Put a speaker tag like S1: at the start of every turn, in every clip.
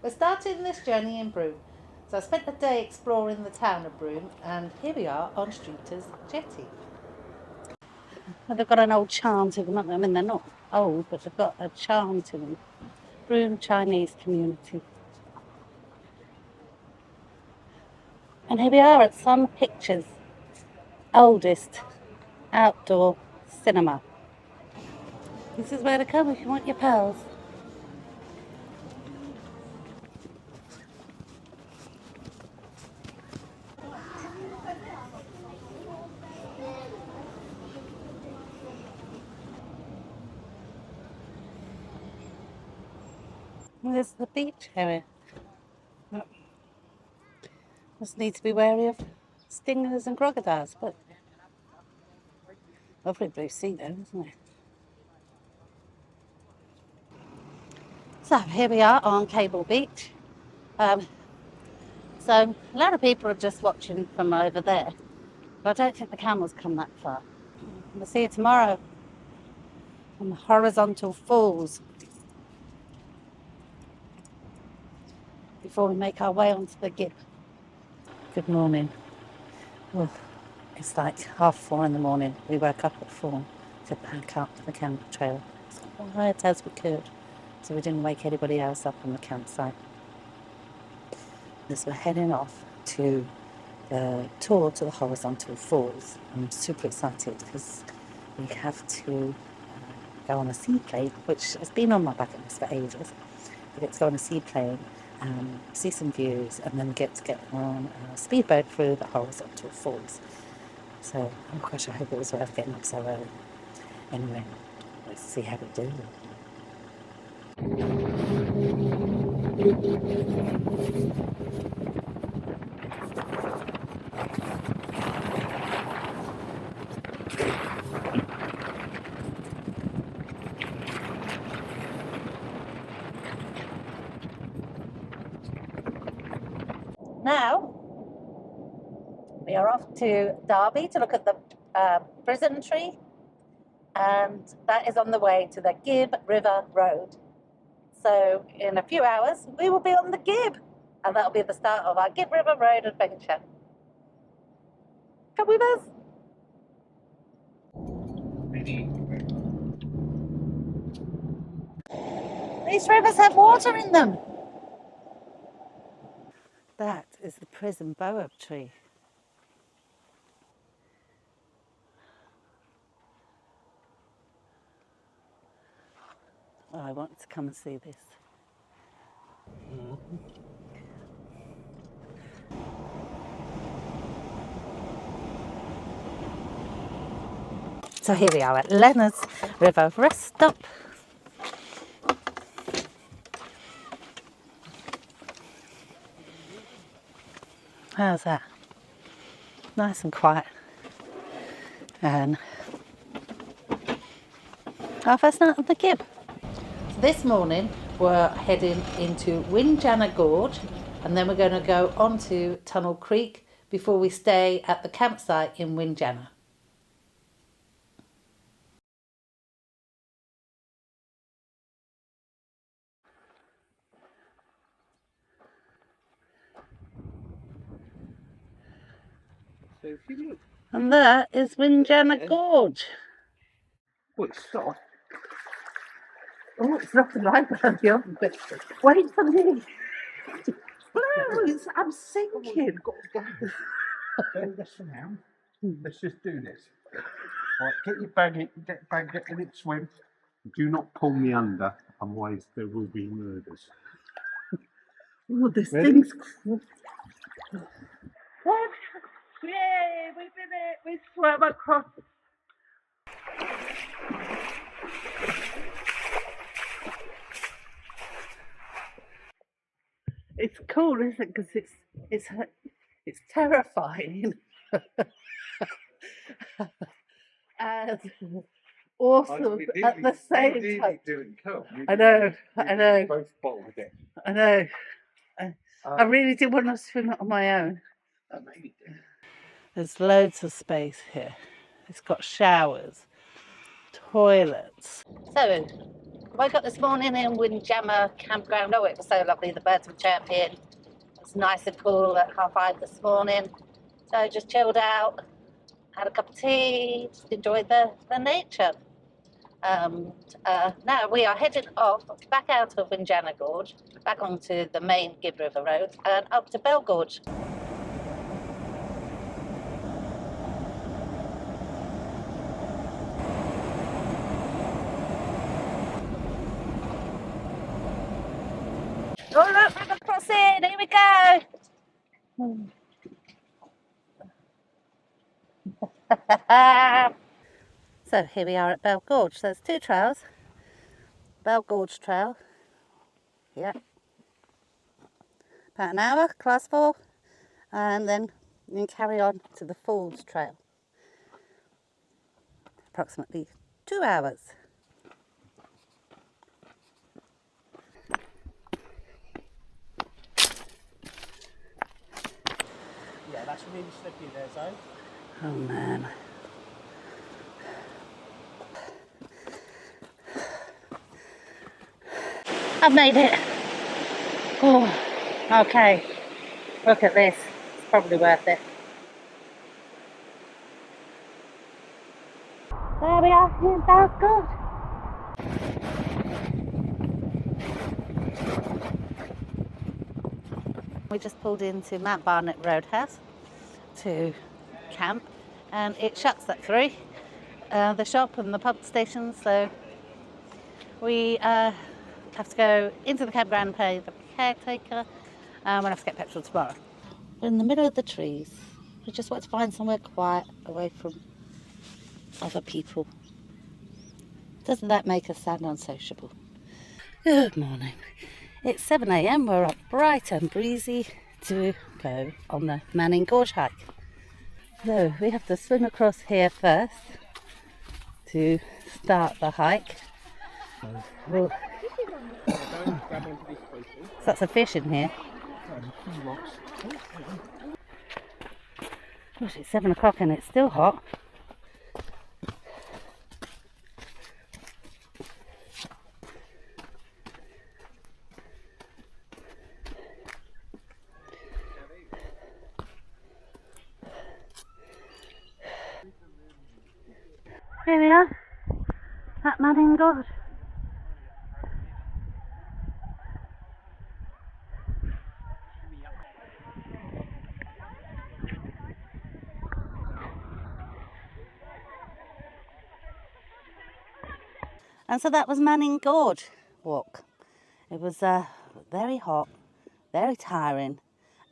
S1: We're starting this journey in Broome. So I spent the day exploring the town of Broome, and here we are on Streeter's Jetty. Well, they've got an old charm to them, haven't they? I mean, they're not old, but they've got a charm to them. Broome Chinese community. And here we are at Sun Pictures' oldest outdoor cinema. This is where to come if you want your pals. There's the beach area. Just need to be wary of stingers and crocodiles, but lovely blue sea though, isn't it? So here we are on Cable Beach. So a lot of people are just watching from over there, but I don't think the camels come that far. We'll see you tomorrow on the horizontal falls before we make our way onto the Gibb. Good morning. Well, it's like 4:30 in the morning. We woke up at 4 to pack up the camp trailer as quiet as we could, so we didn't wake anybody else up on the campsite. As we're heading off to the tour to the horizontal falls, I'm super excited because we have to go on a seaplane, which has been on my bucket list for ages. We get to go on a seaplane, see some views, and then get on a speedboat through the horizontal falls. So, oh gosh, I hope it was worth getting up so early. Anyway, let's see how we do. Now, we are off to Derby to look at the prison tree, and that is on the way to the Gibb River Road. So in a few hours, we will be on the Gibb, and that'll be the start of our Gibb River Road adventure. Come with us. These rivers have water in them. That is the prison baobab tree. Oh, I wanted to come and see this. So here we are at Leonard's River Rest Stop. How's that? Nice and quiet. And our first night on the Gibb. So this morning we're heading into Windjana Gorge, and then we're going to go onto Tunnel Creek before we stay at the campsite in Windjana. And that is Windjana Gorge.
S2: Oh, it's soft.
S1: Oh, it's nothing like that, the other bit. Wait for me. Bruce, I'm sinking.
S2: Let's sit down. Let's just do this. Right, get your bag in, get in it, swim. Do not pull me under, otherwise there will be murders.
S1: Oh, this
S2: Ready?
S1: thing's cool. What? Yay, we did it. We swam across. It's cool, isn't it? Because it's terrifying. And awesome at the same time. I know.
S2: Both bottled it.
S1: I know. I really did want to swim it on my own. There's loads of space here. It's got showers, toilets. So, Woke up this morning in Windjana campground. Oh, it was so lovely. The birds were chirping. It was nice and cool at 5:30 this morning. So just chilled out, had a cup of tea, just enjoyed the nature. Now we are heading off back out of Windjana Gorge, back onto the main Gibb River Road and up to Bell Gorge. Oh look, river crossing, here we go! So here we are at Bell Gorge. So there's two trails. Bell Gorge Trail, yeah, about an hour, class 4, and then you can carry on to the Falls Trail, approximately 2 hours.
S3: Yeah, that's really slippy there, Zoe.
S1: Oh man. I've made it. Oh, okay. Look at this. It's probably worth it. There we are in Bell Gorge. We just pulled into Mount Barnett Roadhouse to camp, and it shuts at 3. The shop and the pump station, so we have to go into the campground and pay the caretaker. We'll have to get petrol tomorrow. We're in the middle of the trees. We just want to find somewhere quiet, away from other people. Doesn't that make us sound unsociable? Good morning. It's 7 a.m. We're up bright and breezy to go on the Manning Gorge hike. So we have to swim across here first to start the hike. Well, lots of fish in here. Gosh, it's 7 o'clock and it's still hot. Here we are at Manning Gorge. And so that was Manning Gorge walk. It was very hot, very tiring,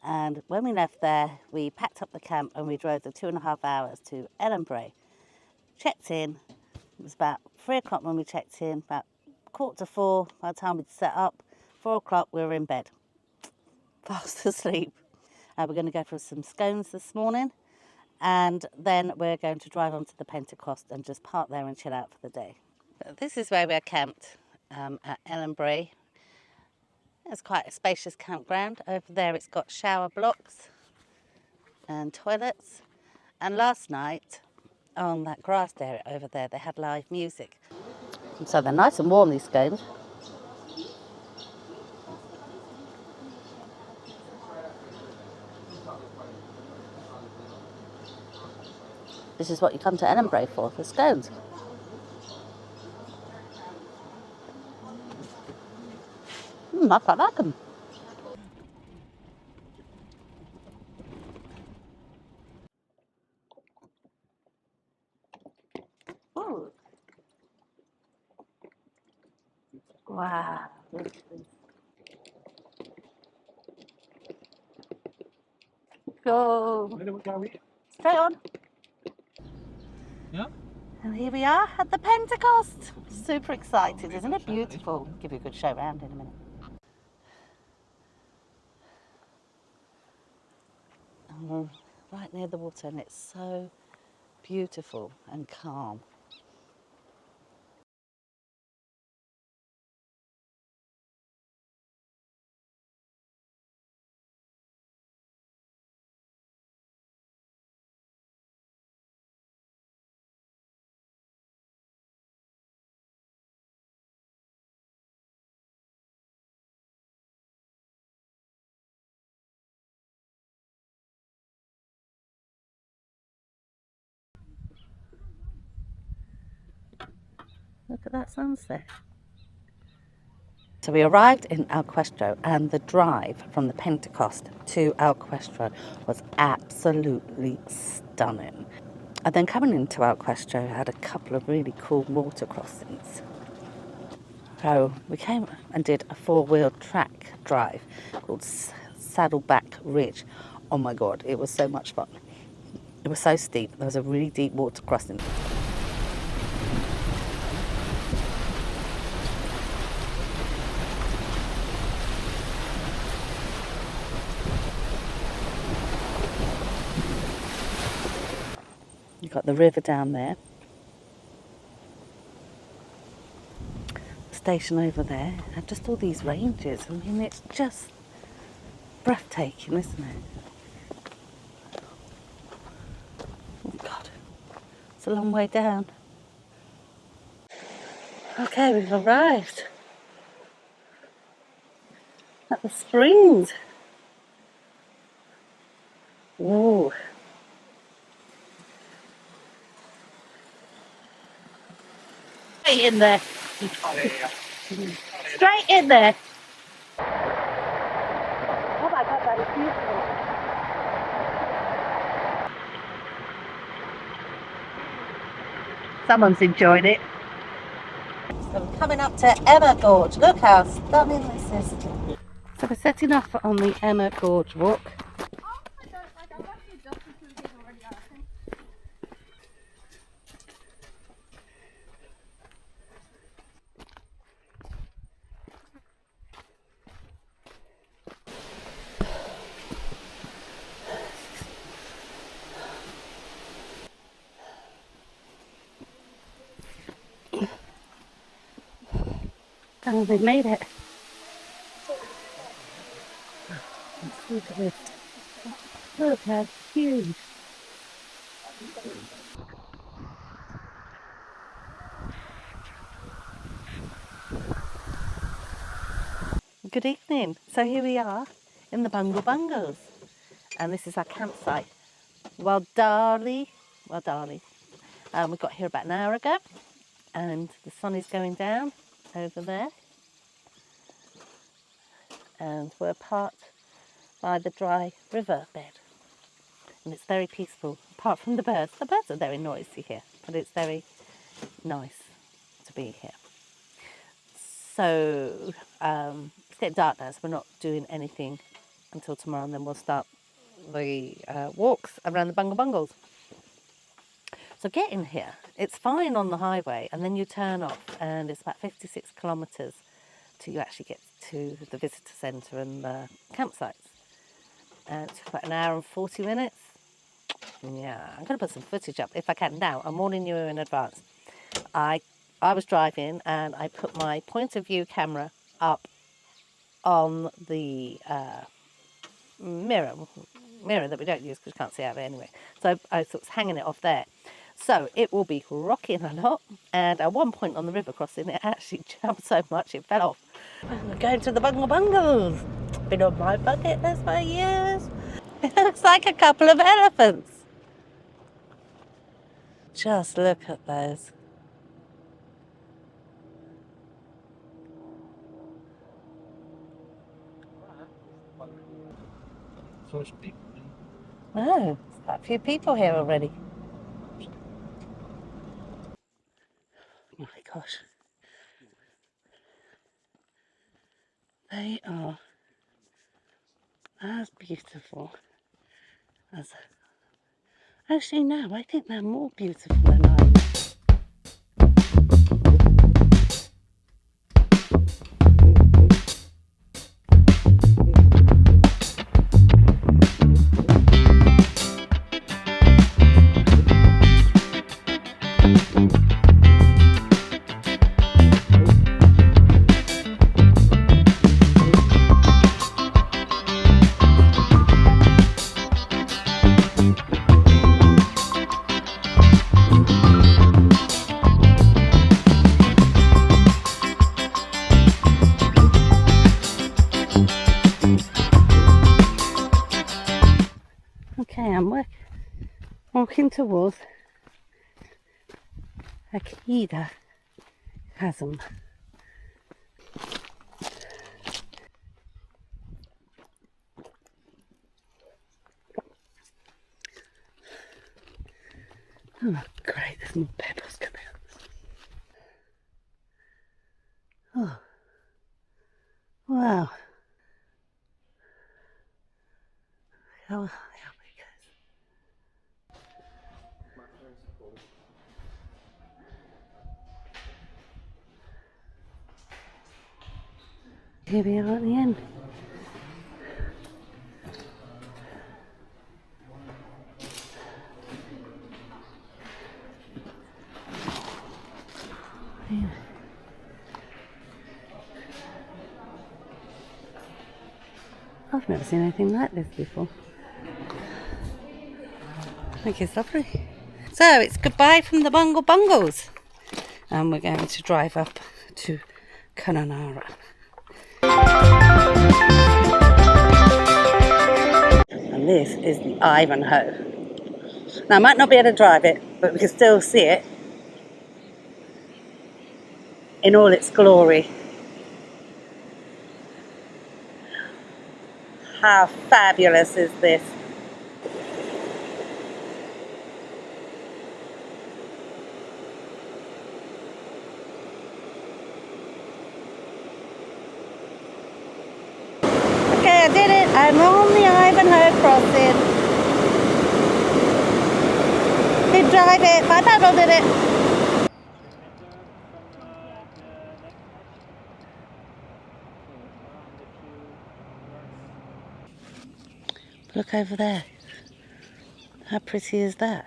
S1: and when we left there we packed up the camp and we drove the 2.5 hours to Ellenbrae. Checked in, it was about 3 o'clock when we checked in, about 3:45 by the time we'd set up. 4 o'clock we were in bed, fast asleep. We're going to go for some scones this morning, and then we're going to drive on to the Pentecost and just park there and chill out for the day. This is where we're camped at Ellenbrae. It's quite a spacious campground. Over there it's got shower blocks and toilets. And last night on that grassed area over there they had live music. And so they're nice and warm, these scones. This is what you come to Ellenbrae for scones. I quite like them. Ooh. Wow. Go.
S3: Where do we go here?
S1: Straight on.
S3: Yeah?
S1: And here we are at the Pentecost. Super excited, isn't it beautiful? Give you a good show around in a minute. And we're right near the water and it's so beautiful and calm. Look at that sunset. So we arrived in Questro, and the drive from the Pentecost to Questro was absolutely stunning. And then coming into Questro, had a couple of really cool water crossings. So we came and did a four-wheel track drive called Saddleback Ridge. Oh my God, it was so much fun. It was so steep. There was a really deep water crossing. You've got the river down there. Station over there, and just all these ranges. I mean, it's just breathtaking, isn't it? Oh God, it's a long way down. Okay, we've arrived at the springs. Whoa. Straight in there. Straight in there. Oh my God, that is beautiful. Someone's enjoyed it. So we're coming up to Emma Gorge. Look how stunning this is. So we're setting off on the Emma Gorge walk. Oh, they've made it. Look at this. Look how huge. Good evening. So here we are in the Bungle Bungles, and this is our campsite. Well, darling. We got here about an hour ago, and the sun is going down over there, and we're parked by the dry river bed, and it's very peaceful. Apart from the birds are very noisy here, but it's very nice to be here. So it's getting dark now, so we're not doing anything until tomorrow, and then we'll start the walks around the Bungle Bungles. So getting here, it's fine on the highway, and then you turn off, and it's about 56 kilometres till you actually get to the visitor centre and the campsites. And it took about an hour and 40 minutes. Yeah, I'm going to put some footage up if I can. Now, I'm warning you in advance. I was driving, and I put my point of view camera up on the mirror that we don't use because you can't see out of it anyway. So I sort of hanging it off there. So it will be rocking a lot, and at one point on the river crossing it actually jumped so much it fell off. We're going to the Bungle Bungles. Been on my bucket list for years. It looks like a couple of elephants. Just look at those.
S3: First people.
S1: Oh, there's quite a few people here already. Oh my gosh. They are as beautiful as... Actually, no, I think they're more beautiful than I am. Okay, I'm walking towards Kakadu chasm. Oh, great, there's more pebbles coming up. Oh, wow. How big is it? Here we are at the end. Yeah. I've never seen anything like this before. I think it's lovely. So it's goodbye from the Bungle Bungles, and we're going to drive up to Kununurra. And this is the Ivanhoe. Now I might not be able to drive it, but we can still see it in all its glory. How fabulous is this? Okay, I did it. I'm on the Ivanhoe crossing. Did drive it. My paddle did it. Look over there. How pretty is that?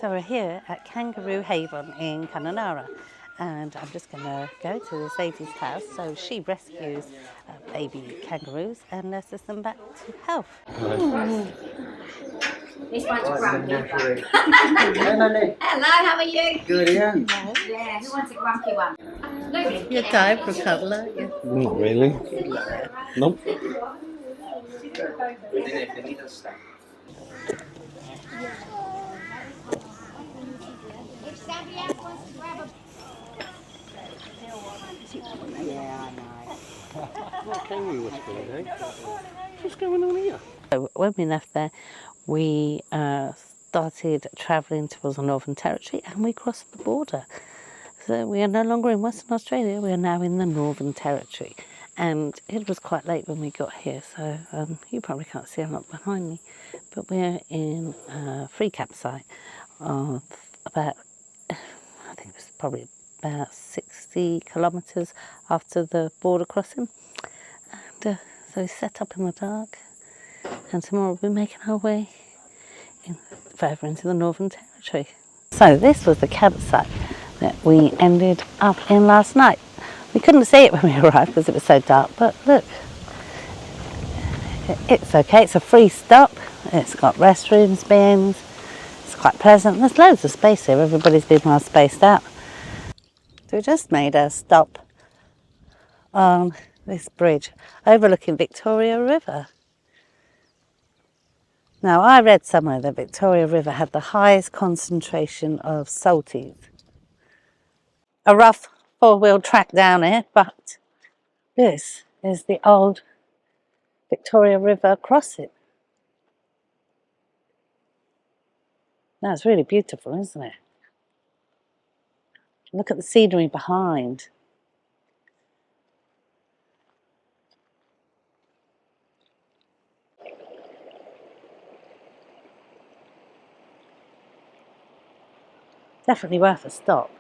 S1: So we're here at Kangaroo Haven in Kununurra, and I'm just going to go to this lady's house. So she rescues baby kangaroos and nurses them back to health.
S4: This one's grumpy. Hello, how are you?
S5: Good, yeah.
S4: Yeah, who wants a grumpy one? Absolutely.
S1: You're tired for a couple, aren't you?
S2: Not really. Nope.
S4: If somebody else wants to grab a... Yeah, I know.
S2: Kangaroo whispering, eh? What's going on here?
S1: So when we left there, we started travelling towards the Northern Territory, and we crossed the border. So we are no longer in Western Australia, we are now in the Northern Territory. And it was quite late when we got here, so you probably can't see a lot behind me, but we're in a free campsite of about, I think it was probably about 60 kilometres after the border crossing. And so we set up in the dark, and tomorrow we'll be making our way further into the Northern Territory. So this was the campsite that we ended up in last night. We couldn't see it when we arrived because it was so dark, but look, it's okay. It's a free stop. It's got restrooms, bins. It's quite pleasant. There's loads of space here. Everybody's been well spaced out. So we just made a stop on this bridge overlooking Victoria River. Now, I read somewhere that Victoria River had the highest concentration of salties. A rough four-wheel track down here, but this is the old Victoria River crossing. That's really beautiful, isn't it? Look at the scenery behind. Definitely worth a stop.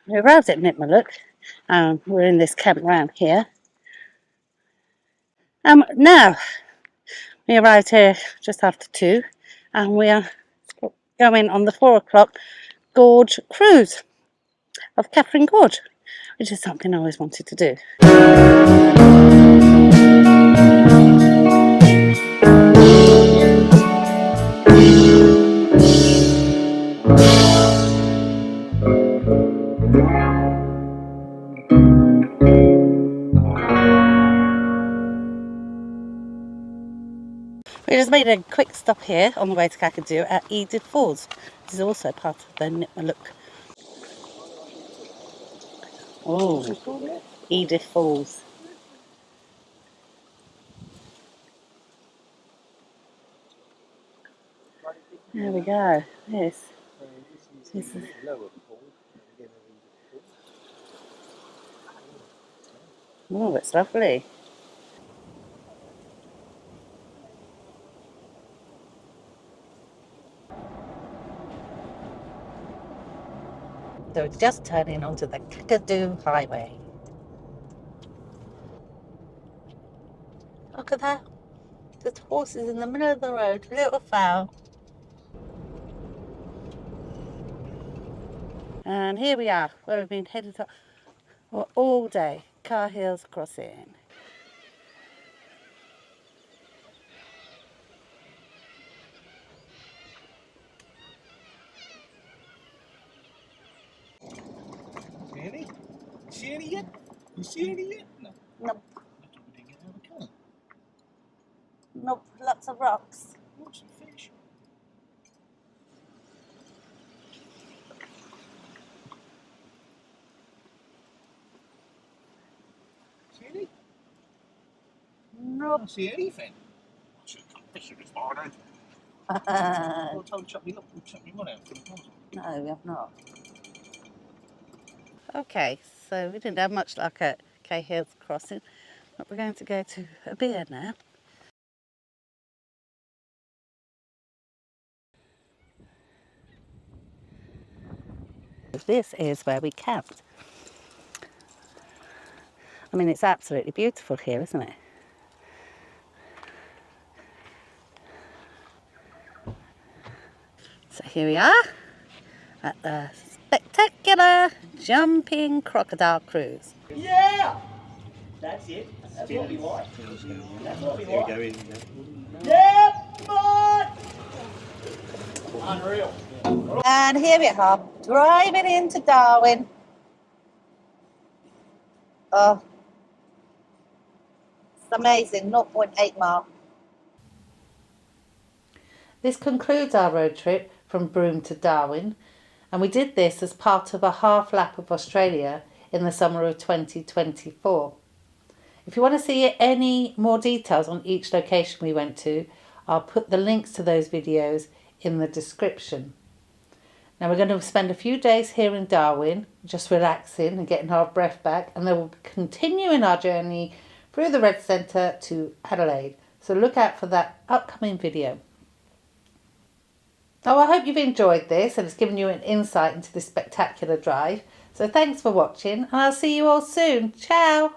S1: We arrived at Nitmiluk, and we're in this campground here. Now, we arrived here just after 2, and we are going on the 4 o'clock gorge cruise of Katherine Gorge, which is something I always wanted to do. made a quick stop here on the way to Kakadu at Edith Falls. This is also part of the Nitmiluk. Oh, Edith Falls. There we go. This is. Oh, it's lovely. So we're just turning onto the Kakadu Highway. Look at that. There's horses in the middle of the road. Little fowl. And here we are, where we've been headed up all day. Cahill's Crossing.
S3: See any? See any yet? You see any yet? No.
S1: Nope.
S3: I thought we didn't get out of the car.
S1: Nope, lots of rocks.
S3: Lots of fish. See any? I
S1: Nope.
S3: don't see anything. I should have come fishing this morning.
S1: No,
S3: Well, tell them chuck me one out.
S1: we have not. Okay, so we didn't have much luck at Cahill's Crossing, but we're going to go to Ubirr now. This is where we camped. I mean, it's absolutely beautiful here, isn't it? So here we are at the spectacular jumping crocodile cruise.
S3: Yeah! That's it. That's what we want. That's what we want. Yeah! Come on! Unreal.
S1: And here we are, driving into Darwin. Oh, it's amazing, 0.8 mile. This concludes our road trip from Broome to Darwin, and we did this as part of a half lap of Australia in the summer of 2024. If you want to see any more details on each location we went to, I'll put the links to those videos in the description. Now we're going to spend a few days here in Darwin, just relaxing and getting our breath back, and then we'll be continuing our journey through the Red Centre to Adelaide. So look out for that upcoming video. Oh, I hope you've enjoyed this and it's given you an insight into this spectacular drive. So thanks for watching and I'll see you all soon. Ciao!